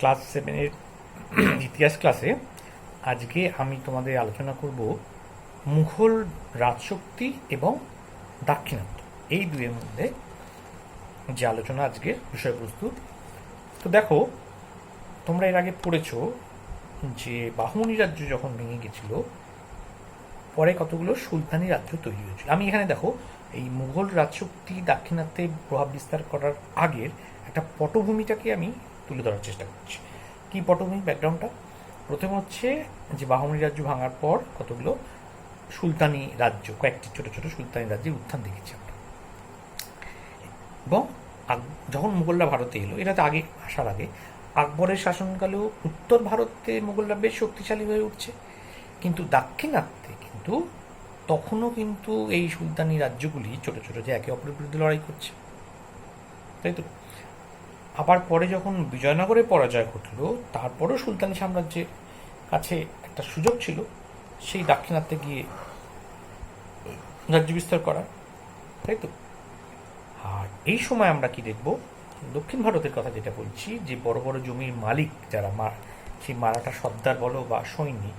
Class 7-এর ইতিহাস ক্লাসে আজকে আমি তোমাদের আলোচনা করব মুঘল রাজশক্তি এবং দাক্ষিণাত্য, এই দুয়ের মধ্যে যে আলোচনা আজকে বিষয়বস্তু। তো দেখো, তোমরা এর আগে পড়েছো যে বাহমনি রাজ্য যখন ভেঙে গেছিল, পরে কতগুলো সুলতানি রাজ্য তৈরি হয়েছিল। আমি এখানে দেখো এই মুঘল রাজশক্তি দাক্ষিণাত্যে প্রভাব বিস্তার করার আগের একটা পটভূমিটাকে আমি তুলে ধরার চেষ্টা করছি। কি পটভূমি, ব্যাকগ্রাউন্ডটা? প্রথমে হচ্ছে যে বাহমনি রাজ্য ভাঙার পর কতগুলো সুলতানি রাজ্য, কয়েকটি ছোট ছোট সুলতানি রাজ্যের উত্থান দেখেছি আমরা। এবং যখন মুঘলরা ভারতে এলো, এটা তো আগে আসার আগে আকবরের শাসনকালেও উত্তর ভারতে মুঘলরা বেশ শক্তিশালী হয়ে উঠছে, কিন্তু দাক্ষিণাত্যে কিন্তু তখনও কিন্তু এই সুলতানি রাজ্যগুলি ছোট ছোট যে একে অপরের বিরুদ্ধে লড়াই করছে, তাই তো। আবার পরে যখন বিজয়নগরে পরাজয় ঘটল, তারপরও সুলতানি সাম্রাজ্যের কাছে একটা সুযোগ ছিল সেই দাক্ষিণাত্যে গিয়ে রাজ্য বিস্তার করা, তাই তো। আর এই সময় আমরা কি দেখব, দক্ষিণ ভারতের কথা যেটা বলছি, যে বড় বড় জমির মালিক যারা, সেই মারাঠা সর্দার বলো বা সৈনিক,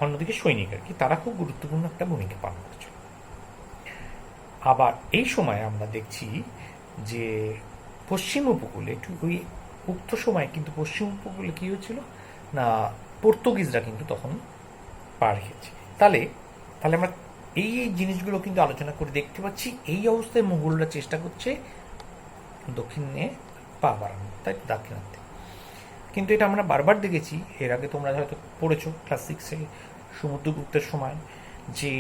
অন্যদিকে সৈনিক আর কি, তারা খুব গুরুত্বপূর্ণ একটা ভূমিকা পালন করছে। আবার এই সময় আমরা দেখছি যে পশ্চিম উপকূলে, ওই উক্ত সময় কিন্তু পশ্চিম উপকূলে কি হয়েছিল না, পর্তুগিজরা কিন্তু তখন পা রেখেছে। তাহলে আমরা এই জিনিসগুলো কিন্তু আলোচনা করে দেখতে পাচ্ছি এই অবস্থায় মুঘলরা চেষ্টা করছে দক্ষিণে পা বাড়ানো, তাই দাক্ষিণাত্যে। কিন্তু এটা আমরা বারবার দেখেছি, এর আগে তোমরা হয়তো পড়েছো ক্লাস 6-এ সমুদ্রগুপ্তের সময়, যে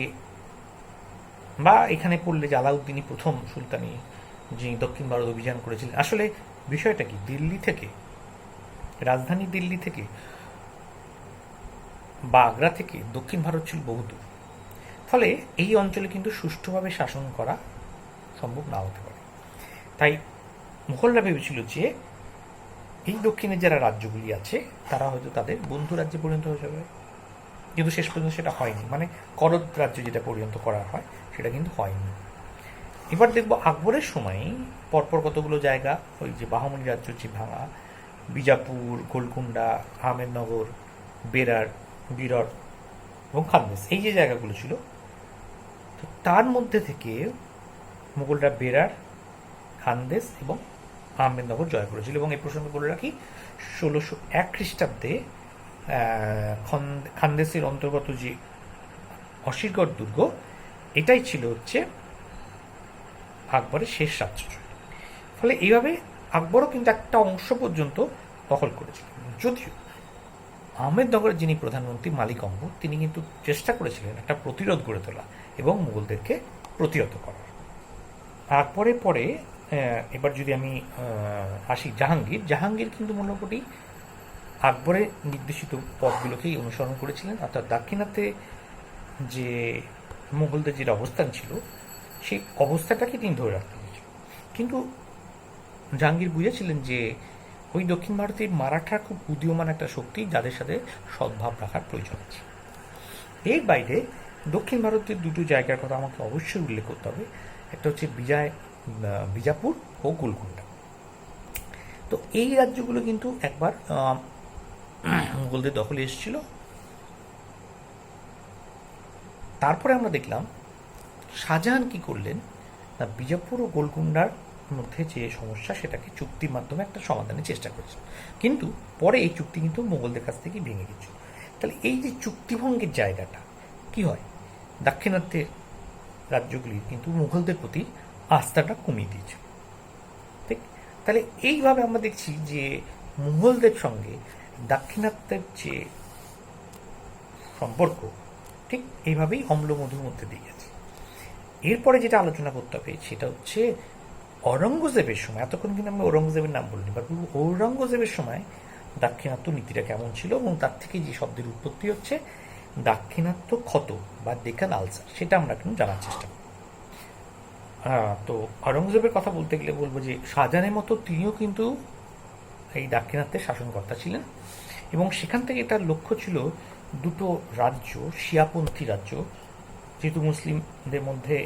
বা এখানে পড়লে যে আলাউদ্দিনই প্রথম সুলতানি যিনি দক্ষিণ ভারত অভিযান করেছিলেন। আসলে বিষয়টা কি, দিল্লি থেকে, রাজধানী দিল্লি থেকে বা আগ্রা থেকে দক্ষিণ ভারত ছিল বহুদূর। ফলে এই অঞ্চলে কিন্তু সুষ্ঠুভাবে শাসন করা সম্ভব না হতে পারে। তাই মুঘলরা ভেবেছিল যে এই দক্ষিণের যারা রাজ্যগুলি আছে তারা হয়তো তাদের বন্ধু রাজ্যে পরিণত হয়ে যাবে, কিন্তু শেষ পর্যন্ত সেটা হয়নি। মানে করদ রাজ্য যেটা পরিণত করা হয় সেটা কিন্তু হয়নি। এবার দেখবো আকবরের সময় পরপর কতগুলো জায়গা, ওই যে বাহমনি রাজ্য যে ভাঙা, বিজাপুর, গোলকুন্ডা, আহমেদনগর, বেরার, বিরর এবং খানদেশ, এই যে জায়গাগুলো ছিল, তো তার মধ্যে থেকে মুঘলরা বেরার, খানদেশ এবং আহমেদনগর জয় করেছিল। এবং এই প্রসঙ্গে বলে রাখি, 1601 খ্রিস্টাব্দে খানদেশের অন্তর্গত যে অসিরগড় দুর্গ, এটাই ছিল হচ্ছে আকবরের শেষ রাজ্য। ফলে এইভাবে আকবরও কিন্তু একটা অংশ পর্যন্ত দখল করেছিলেন। যদিও আহমেদনগরের যিনি প্রধানমন্ত্রী মালিক অম্বর, তিনি কিন্তু চেষ্টা করেছিলেন একটা প্রতিরোধ গড়ে তোলা এবং মুঘলদেরকে প্রতিহত করার। আর পরে এবার যদি আমি আসি জাহাঙ্গীর কিন্তু মোটামুটি আকবরের নির্দেশিত পথগুলোকেই অনুসরণ করেছিলেন, অর্থাৎ দাক্ষিণাত্যে যে মুঘলদের যে অবস্থান ছিল সেই অবস্থাটাকে তিনি ধরে রাখতে হয়েছিল। কিন্তু জাহাঙ্গীর বুঝেছিলেন যে ওই দক্ষিণ ভারতের মারাঠা খুব উদীয়মান একটা শক্তি, যাদের সাথে সদ্ভাব রাখার প্রয়োজন আছে। এর বাইরে দক্ষিণ ভারতের দুটো জায়গার কথা আমাকে অবশ্যই উল্লেখ করতে হবে। একটা হচ্ছে বিজাপুর ও গোলকুন্ডা। তো এই রাজ্যগুলো কিন্তু একবার মুঘলদের দখলে এসেছিল। তারপরে আমরা দেখলাম শাহজাহান কি করলেন না, বিজাপুর ও গোলকুন্ডার মধ্যে যে সমস্যা, সেটাকে চুক্তির মাধ্যমে একটা সমাধানের চেষ্টা করেছিল। কিন্তু পরে এই চুক্তি কিন্তু মুঘলদের কাছ থেকে ভেঙে গেছিল। তাহলে এই যে চুক্তিভঙ্গের জায়গাটা কি হয়, দাক্ষিণাত্যের রাজ্যগুলি কিন্তু মুঘলদের প্রতি আস্থাটা কমিয়ে দিয়েছিল, ঠিক। তাহলে এইভাবে আমরা দেখছি যে মুঘলদের সঙ্গে দাক্ষিণাত্যের যে সম্পর্ক ঠিক এইভাবেই অম্লমধুর মধ্যে দিয়ে গেছে। এরপরে যেটা আলোচনা করতে হবে সেটা হচ্ছে ঔরঙ্গজেবের সময়। এতক্ষণ কিন্তু আমি ঔরঙ্গজেবের নাম বলিনি, বা ঔরঙ্গজেবের সময় দাক্ষিণাত্য নীতিটা কেমন ছিল, এবং তার থেকে যে শব্দের উৎপত্তি হচ্ছে দাক্ষিণাত্য ক্ষত বা ডেকান আলসার, সেটা আমরা কিন্তু জানার চেষ্টা করি। তো ঔরঙ্গজেবের কথা বলতে গেলে বলবো যে শাহজাহানের মতো তিনিও কিন্তু এই দাক্ষিণাত্যের শাসনকর্তা ছিলেন, এবং সেখান থেকে তার লক্ষ্য ছিল দুটো রাজ্য, শিয়াপন্থী রাজ্য, যেহেতু মুসলিমদের মধ্যে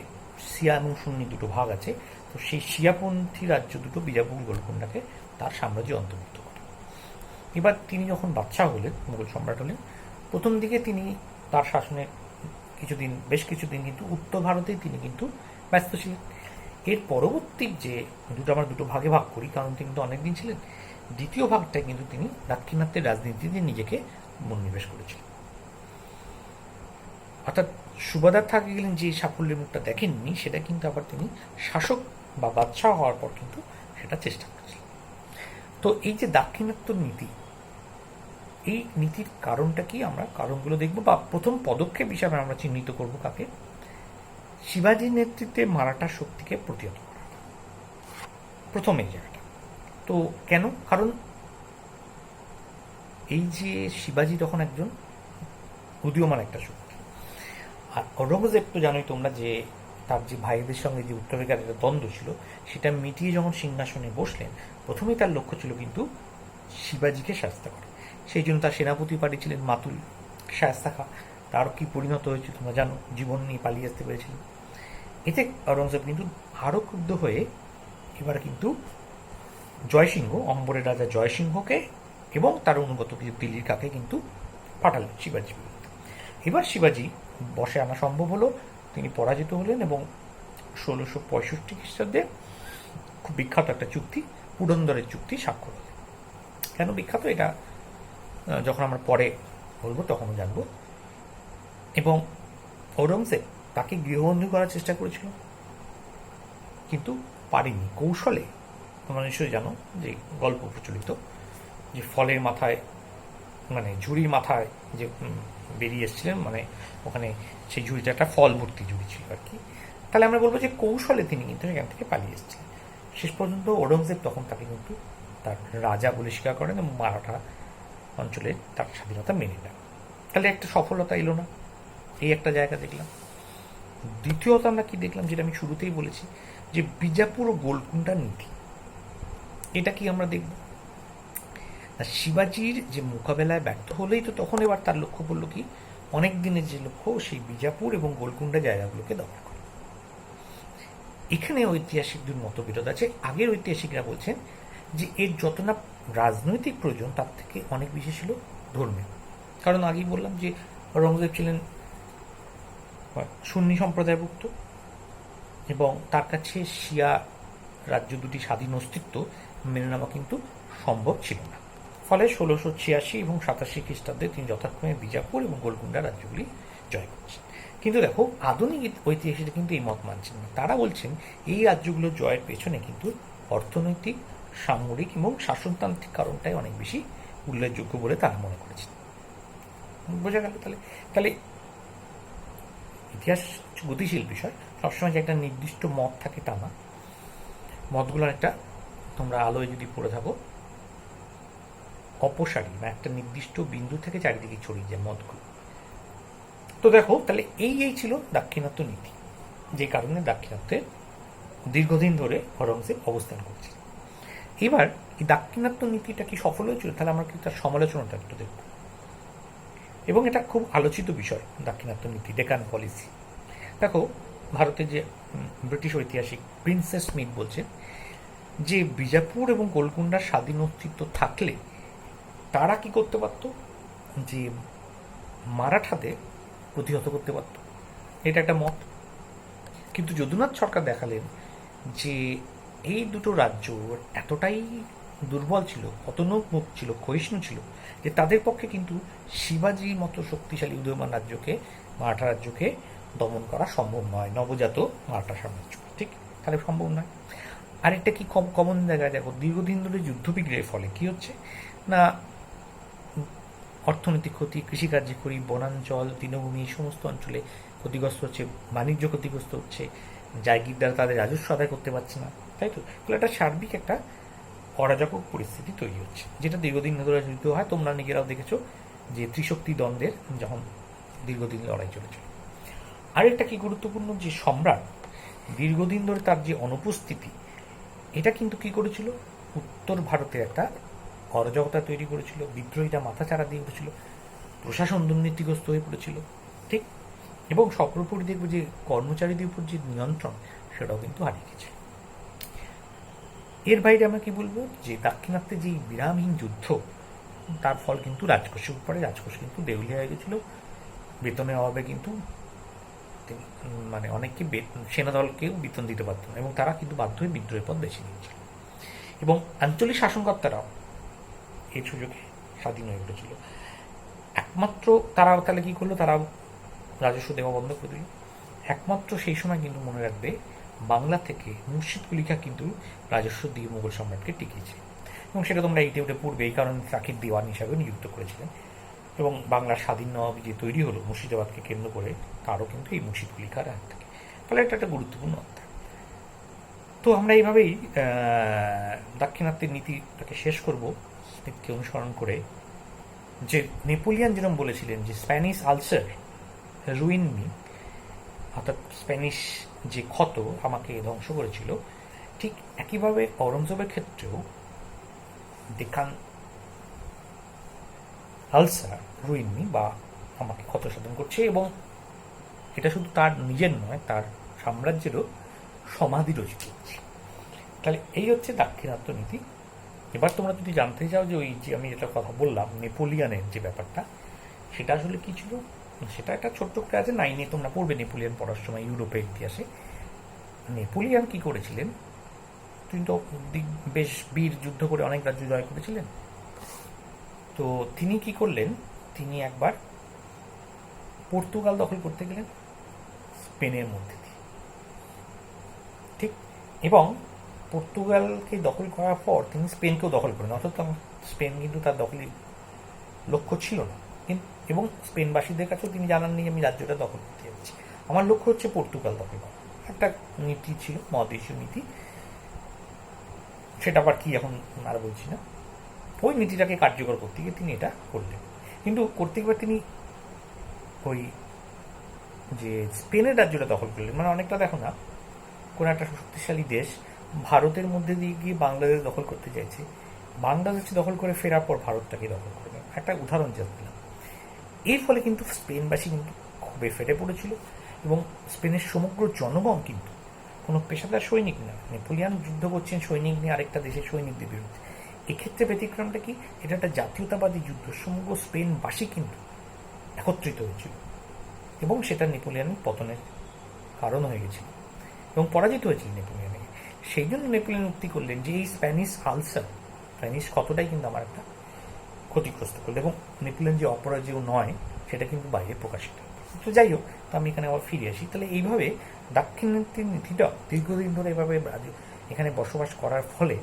শিয়া এবং সুন্নি দুটো ভাগ আছে, তো সেই শিয়াপন্থী রাজ্য দুটো, বিজাপুর গোলকুন্ডাকে তার সাম্রাজ্যে অন্তর্ভুক্ত করে। এবার তিনি যখন বাদশাহ হলেন, মুঘল সম্রাট হলেন, প্রথম দিকে তিনি তার শাসনে বেশ কিছুদিন কিন্তু উত্তর ভারতেই তিনি কিন্তু ব্যস্ত ছিলেন। এর পরবর্তী যে আমরা দুটো ভাগে ভাগ করি, কারণ তিনি কিন্তু অনেকদিন ছিলেন, দ্বিতীয় ভাগটায় কিন্তু তিনি দাক্ষিণাত্যের রাজনীতিতে নিজেকে মনোনিবেশ করেছিলেন। অর্থাৎ সুবাদার থাকে গেলেন যে সাফল্যের মুখটা দেখেননি, সেটা কিন্তু আবার তিনি শাসক বা বাদশাহ হওয়ার পর কিন্তু সেটা চেষ্টা করেছিলেন। তো এই যে দাক্ষিণাত্য নীতি, এই নীতির কারণটা কি, আমরা কারণগুলো দেখব, বা প্রথম পদক্ষেপ হিসাবে আমরা চিহ্নিত করব কাকে, শিবাজির নেতৃত্বে মারাঠা শক্তিকে প্রতিহত করা, প্রথম এই জায়গাটা। তো কেন? কারণ এই যে শিবাজি তখন একজন উদীয়মান একটা শক্তি, আর ঔরঙ্গজেব তো জানোই তোমরা যে তার যে ভাইদের সঙ্গে যে উত্তরাধিকার একটা দ্বন্দ্ব ছিল, সেটা মিটিয়ে যখন সিংহাসনে বসলেন, প্রথমেই তার লক্ষ্য ছিল কিন্তু শিবাজিকে শায়েস্তা করা। সেই জন্য তার সেনাপতি পাঠিয়েছিলেন মাতুল শায়েস্তা খা। তার কি পরিণত হয়েছে তোমরা জানো, জীবন নিয়ে পালিয়ে আসতে পেরেছিলেন। এতে ঔরঙ্গজেব কিন্তু আরও ক্রুদ্ধ হয়ে এবার কিন্তু জয়সিংহ, অম্বরের রাজা জয়সিংহকে এবং তার অনুগত কিছু দিল্লির কাকে কিন্তু পাঠালেন শিবাজি বিরুদ্ধে। এবার শিবাজি বশে আনা সম্ভব হলো, তিনি পরাজিত হলেন এবং 1665 খ্রিস্টাব্দে খুব বিখ্যাত একটা চুক্তি, পুরন্দরের চুক্তি স্বাক্ষর হল। কেন বিখ্যাত এটা যখন আমরা পরে বলবো তখনও জানবো। এবং ঔরঙ্গজেব তাকে গৃহবন্দী করার চেষ্টা করেছিল, কিন্তু পারেনি। কৌশলে, তোমরা নিশ্চয়ই জানো যে গল্প প্রচলিত, যে ফলের মাথায় মানে ঝুড়ির মাথায় যে বেরিয়ে এসেছিলেন, মানে ওখানে সেই ঝুড়িটা একটা ফল ভর্তি ঝুড়ি ছিল আর কি। তাহলে আমরা বলবো যে কৌশলে তিনি কিন্তু এখান থেকে পালিয়ে এসেছিলেন। শেষ পর্যন্ত ঔরঙ্গজেব তখন তাকে কিন্তু তার রাজা বলে স্বীকার করেন এবং মারাঠা অঞ্চলে তার স্বাধীনতা মেনে নেন। তাহলে একটা সফলতা এলো না, এই একটা জায়গা দেখলাম। দ্বিতীয়ত আমরা কি দেখলাম, যেটা আমি শুরুতেই বলেছি, যে বিজাপুর ও গোলকুন্ডার নীতি, এটা কি আমরা দেখব। শিবাজির যে মোকাবেলায় ব্যর্থ হলেই তো তখন এবার তার লক্ষ্য বললো কি, অনেক দিনের যে লক্ষ্য, সেই বিজাপুর এবং গোলকুন্ডা জায়গাগুলোকে দখল করা। এখানে ঐতিহাসিকদের মতবিরোধ আছে। আগের ঐতিহাসিকরা বলছেন যে এর যত না রাজনৈতিক প্রয়োজন, তার থেকে অনেক বেশি ছিল ধর্মীয়। কারণ আগেই বললাম যে ঔরঙ্গজেব ছিলেন সুন্নি সম্প্রদায়ভুক্ত এবং তার কাছে শিয়া রাজ্য দুটি স্বাধীন অস্তিত্ব মেনে নেওয়া কিন্তু সম্ভব ছিল না। ফলে 1686 এবং 87 খ্রিস্টাব্দে তিনি যথাক্রমে বিজাপুর এবং গোলকুন্ডা রাজ্যগুলি জয় করছেন। কিন্তু দেখো, আধুনিক ঐতিহাসিকরা কিন্তু এই মত মানছেন না। তারা বলছেন এই রাজ্যগুলো জয়ের পেছনে কিন্তু অর্থনৈতিক, সামরিক এবং শাসনতান্ত্রিক কারণটাই অনেক বেশি উল্লেখযোগ্য বলে তারা মনে করেছেন। বোঝা গেল? তাহলে ইতিহাস গতিশীল বিষয়, সবসময় যে একটা নির্দিষ্ট মত থাকে তা না। মতগুলোর একটা, তোমরা আলোয় যদি পড়ে থাকো, অপসারী বা একটা নির্দিষ্ট বিন্দু থেকে চারিদিকে ছড়িয়ে যায় মতগুলো। তো দেখো, তাহলে এই ছিল দাক্ষিণাত্য নীতি, যে কারণে দাক্ষিণাত্যে দীর্ঘদিন ধরে ঔরঙ্গজেব অবস্থান করছে। এবার এই দাক্ষিণাত্য নীতিটা কি সফল হয়েছিল, তাহলে আমরা কিন্তু তার সমালোচনাটা একটু দেখব। এবং এটা খুব আলোচিত বিষয়, দাক্ষিণাত্য নীতি, ডেকান পলিসি। দেখো, ভারতের যে ব্রিটিশ ঐতিহাসিক প্রিন্সেস স্মিথ বলছেন যে বিজাপুর এবং গোলকুন্ডার স্বাধীন অস্তিত্ব থাকলে তারা কি করতে পারত, যে মারাঠাদের প্রতিহত করতে পারত। এটা একটা মত। কিন্তু যদুনাথ সরকার দেখালেন যে এই দুটো রাজ্য এতটাই দুর্বল ছিল, পতনোন্মুখ ছিল, ক্ষয়িষ্ণু ছিল, যে তাদের পক্ষে কিন্তু শিবাজির মতো শক্তিশালী উদীয়মান রাজ্যকে, মারাঠা রাজ্যকে দমন করা সম্ভব নয়, নবজাত মারাঠা সাম্রাজ্য। ঠিক, তাহলে সম্ভব নয়। আরেকটা কি কমন জায়গায় দেখো, দীর্ঘদিন ধরে যুদ্ধবিগ্রহের ফলে কি হচ্ছে না, অর্থনৈতিক ক্ষতি, কৃষিকার্যে ক্ষতি, বনাঞ্চল, তৃণভূমি, এই সমস্ত অঞ্চলে ক্ষতিগ্রস্ত হচ্ছে, বাণিজ্য ক্ষতিগ্রস্ত হচ্ছে, জায়গিরদার তাদের রাজস্ব আদায় করতে পারছে না, তাই তো? তাহলে একটা সার্বিক একটা অরাজক পরিস্থিতি তৈরি হচ্ছে, যেটা দীর্ঘদিন ধরে যুদ্ধ হয়। তোমরা নিজেরাও দেখেছো যে ত্রিশক্তি দ্বন্দ্বের যখন দীর্ঘদিন লড়াই চলেছিল। আরেকটা কি গুরুত্বপূর্ণ, যে সম্রাট দীর্ঘদিন ধরে তার যে অনুপস্থিতি, এটা কিন্তু কি করেছিল, উত্তর ভারতের একটা অরাজকতা তৈরি করেছিল, বিদ্রোহীরা মাথাচাড়া দিয়ে উঠেছিল, প্রশাসন দুর্নীতিগ্রস্ত হয়ে পড়েছিল। ঠিক, এবং সর্বোপরি দেখবো যে কর্মচারীদের উপর যে নিয়ন্ত্রণ, সেটাও কিন্তু হারিয়ে গেছে। এর বাইরে আমরা কি বলবো, যে দাক্ষিণাত্যে যে বিরামহীন যুদ্ধ, তার ফল কিন্তু রাজকোষের উপরে, রাজকোষ কিন্তু দেউলিয়া হয়ে গেছিল। বেতনের অভাবে কিন্তু মানে অনেককে সেনাদলকেও বেতন দিতে পারত না, এবং তারা কিন্তু বাধ্য হয়ে বিদ্রোহের পথ বেছে নিয়েছিল। এবং আঞ্চলিক শাসনকর্তারাও এই সুযোগে স্বাধীন হয়ে উঠেছিল। একমাত্র তারা তাহলে কি করলো, তারা রাজস্ব দেওয়া বন্ধ করে দিল। একমাত্র সেই সময় কিন্তু মনে রাখবে, বাংলা থেকে মুর্শিদ কুলি খাঁ কিন্তু রাজস্ব দিয়ে মুঘল সম্রাটকে টিকিয়েছে, এবং সেটা তোমরা ইতিউটে পূর্বে এই কারণে তাকে দেওয়ান হিসাবে নিযুক্ত করেছিলেন। এবং বাংলার স্বাধীন নবাব যে তৈরি হলো মুর্শিদাবাদকে কেন্দ্র করে, তারও কিন্তু এই মুর্শিদ কুলি খাঁর হাত থেকে। ফলে এটা একটা গুরুত্বপূর্ণ অধ্যায়। তো আমরা এইভাবেই দাক্ষিণাত্যের নীতিটাকে শেষ করব, স্মিথকে অনুসরণ করে, যে নেপোলিয়ান যেরকম বলেছিলেন যে স্প্যানিশ আলসার রুইন মি, অর্থাৎ স্প্যানিশ যে ক্ষত আমাকে ধ্বংস করেছিল, ঠিক একইভাবে অরঙ্গজেবের ক্ষেত্রেও দেখান আলসার রুইন মি বা আমাকে ক্ষত সাধন করছে, এবং এটা শুধু তার নিজের নয়, তার সাম্রাজ্যেরও সমাধি রচিত হচ্ছে। তাহলে এই হচ্ছে দাক্ষিণাত্য নীতি। এবার তোমরা যদি জানতে চাও যে ওই যে আমি যেটা কথা বললাম নেপোলিয়ানের যে ব্যাপারটা, সেটা আসলে কি ছিল, সেটা একটা ছোট্ট ক্লাসে 9 তোমরা পড়বে নেপোলিয়ান পড়ার সময় ইউরোপের ইতিহাসে। নেপোলিয়ান কি করেছিলেন, তিনি তো বেশ বীর যুদ্ধ করে অনেক রাজ্য জয় করেছিলেন। তো তিনি কি করলেন, তিনি একবার পর্তুগাল দখল করতে গেলেন স্পেনের মধ্যে দিয়ে, ঠিক, এবং পর্তুগালকে দখল করার পর তিনি স্পেনকেও দখল করেন, অর্থাৎ স্পেন কিন্তু তার দখলের লক্ষ্য ছিল না, এবং স্পেনবাসীদের কাছেও তিনি জানাননি আমি রাজ্যটা দখল করতে যাচ্ছি, আমার লক্ষ্য হচ্ছে পর্তুগাল দখল করা। একটা নীতি ছিল, মহাদেশীয় নীতি, সেটা আবার কি এখন আর বলছি না। ওই নীতিটাকে কার্যকর করতে গিয়ে তিনি এটা করলেন, কিন্তু করতে গিয়ে তিনি ওই যে স্পেনের রাজ্যটা দখল করলেন, মানে অনেকটা দেখো না, কোনো একটা শক্তিশালী দেশ ভারতের মধ্যে দিয়ে গিয়ে বাংলাদেশ দখল করতে চাইছে, বাংলাদেশ দখল করে ফেরার পর ভারতটাকে দখল করবে, একটা উদাহরণ জাস্ট দিলাম। এর ফলে কিন্তু স্পেনবাসী কিন্তু খুবই ফেটে পড়েছিল, এবং স্পেনের সমগ্র জনগণ কিন্তু কোনো পেশাদার সৈনিক না, নেপোলিয়ান যুদ্ধ করছেন সৈনিক নিয়ে আরেকটা দেশের সৈনিকদের বিরুদ্ধে। এক্ষেত্রে ব্যতিক্রমটা কি, এটা একটা জাতীয়তাবাদী যুদ্ধ, সমগ্র স্পেনবাসী কিন্তু একত্রিত হয়েছিল, এবং সেটা নেপোলিয়ানের পতনের কারণ হয়ে গেছিল, এবং পরাজিত হয়েছিল নেপোলিয়ানে। সেই জন্য নেপোলিয়ান উক্তি করলেন যে এই স্প্যানিশ আলসার, স্প্যানিশ কতটাই কিন্তু আমার একটা ক্ষতিগ্রস্ত করলো, এবং নেপোলিয়ান যে অপরাজেয় নয় সেটা কিন্তু বাইরে প্রকাশিত। তো যাই হোক, তো আমি এখানে আবার ফিরে আসি। তাহলে এইভাবে দাক্ষিণাত্যের নীতিটা দীর্ঘদিন ধরে এভাবে এখানে বসবাস করার ফলে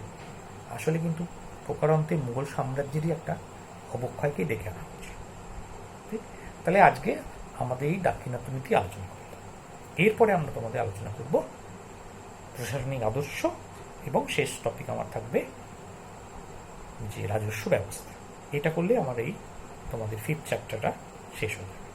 আসলে কিন্তু প্রকারান্তে মুঘল সাম্রাজ্যেরই একটা অবক্ষয়কে ডেকে আনা হচ্ছে। ঠিক, তাহলে আজকে আমাদের এই দাক্ষিণাত্য নীতি আলোচনা করলাম। এরপরে আমরা তোমাদের আলোচনা করব প্রশাসনিক আদর্শ, এবং শেষ টপিক আমার থাকবে যে রাজস্ব ব্যবস্থা। এটা করলে আমার এই তোমাদের 5th চ্যাপ্টারটা শেষ হয়ে যাবে।